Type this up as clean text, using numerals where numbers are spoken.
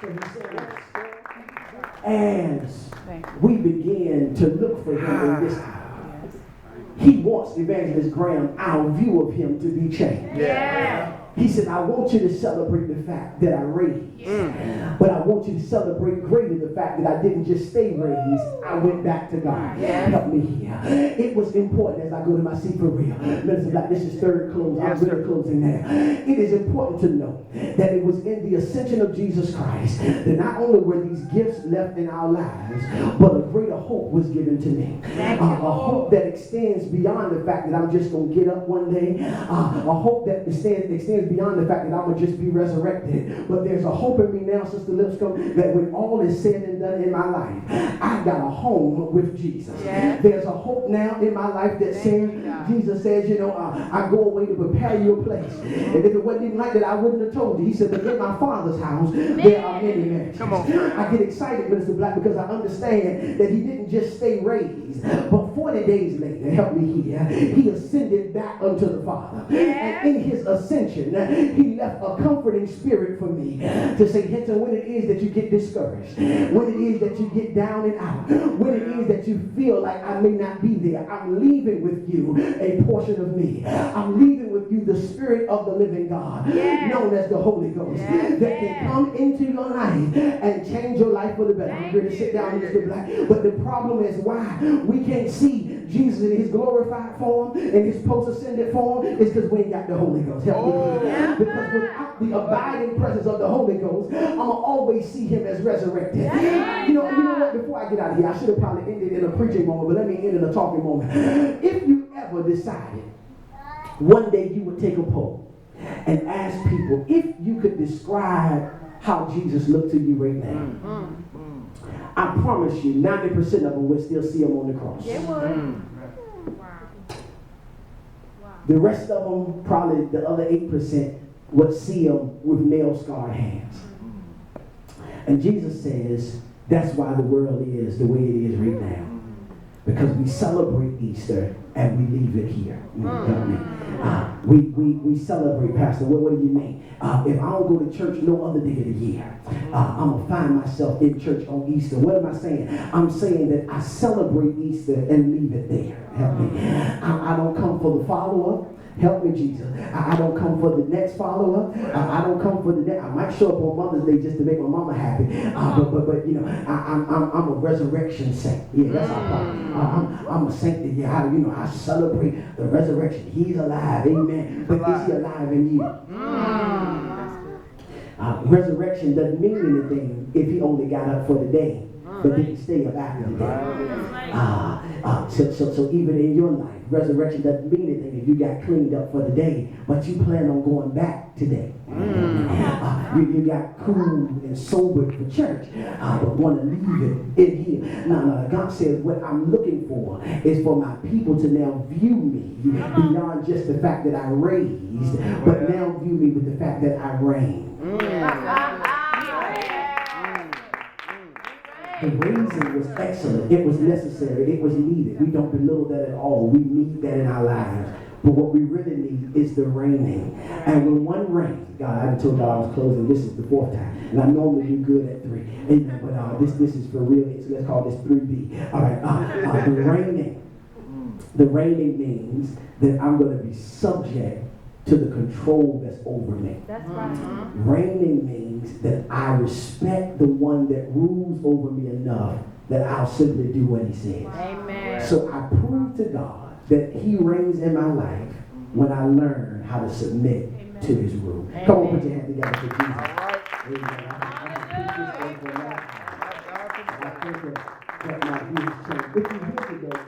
So he said, as we begin to look for him in this hour, he wants, Evangelist Graham, our view of him to be changed. Yeah. He said, I want you to celebrate the fact that I raised. But I want you to celebrate greater the fact that I didn't just stay raised, I went back to God. Help me here. It was important as I go to my seat for real. Minister Black, this is third close. I'm really closing now. It is important to know that it was in the ascension of Jesus Christ that not only were these gifts left in our lives, but a greater hope was given to me. A hope that extends beyond the fact that I'm just going to get up one day. A hope that extends beyond the fact that I'm going to just be resurrected. But there's a hope in me now, Sister Lipscomb, that when all is said and done in my life, I got a home with Jesus. There's a hope now in my life that says, Jesus says, you know, I go away to prepare you a place. And if it wasn't even like that, I wouldn't have told you. He said, but in my Father's house, there are many mansions. Come on. I get excited, Minister Black, because I understand that he didn't just stay raised, but 40 days later, help me here, he ascended back unto the Father. And in his ascension, he left a comforting spirit for me to say, Hinton, when it is that you get discouraged, when it is that you get down and out, when it is that you feel like I may not be there, I'm leaving with you a portion of me. I'm leaving with you the Spirit of the living God, known as the Holy Ghost, that can come into your life and change your life for the better. I'm going to sit down, Mr. Black. But the problem is why we can't see Jesus in his glorified form, in his post-ascended form, is because we ain't got the Holy Ghost. Help me. Because without the abiding presence of the Holy Ghost, I'm going to always see him as resurrected. You know what? Before I get out of here, I should have probably ended in a preaching moment, but let me end in a talking moment. If you ever decided one day you would take a poll and ask people if you could describe how Jesus looked to you right now, I promise you 90% of them would still see him on the cross. The rest of them, probably the other 8%, would see him with nail-scarred hands. And Jesus says that's why the world is the way it is right now. Because we celebrate Easter and we leave it here. We celebrate, Pastor. What do you mean? If I don't go to church no other day of the year, I'm going to find myself in church on Easter. What am I saying? I'm saying that I celebrate Easter and leave it there. Help me. I don't come for the follow-up. Help me, Jesus. I don't come for the next follow-up. I don't come for the next. I might show up on Mother's Day just to make my mama happy. But you know, I'm a resurrection saint. Yeah, that's our problem. I'm a saint that, I celebrate the resurrection. He's alive. Amen. But is he alive in you? Resurrection doesn't mean anything if he only got up for the day, but didn't stay up after the day. So even in your life, resurrection doesn't mean anything if you got cleaned up for the day, but you plan on going back today. You got cool and sober for church, but want to leave it in here. No, God says what I'm looking for is for my people to now view me beyond just the fact that I raised, but now view me with the fact that I reign. The raising was excellent. It was necessary. It was needed. We don't belittle that at all. We need that in our lives. But what we really need is the reigning. And when one reigns, God, I told y'all I was closing. This is the 4th time. And I normally do good at 3. Amen. But this is for real. So let's call this 3B. All right. The reigning. The reigning means that I'm going to be subject to the control that's over me. That's right. Reigning means that I respect the one that rules over me enough that I'll simply do what he says. Amen. So I prove to God that he reigns in my life when I learn how to submit to his rule. Amen. Come on, put your hand together for Jesus. All right. Amen. I think that my views change. If you hear today,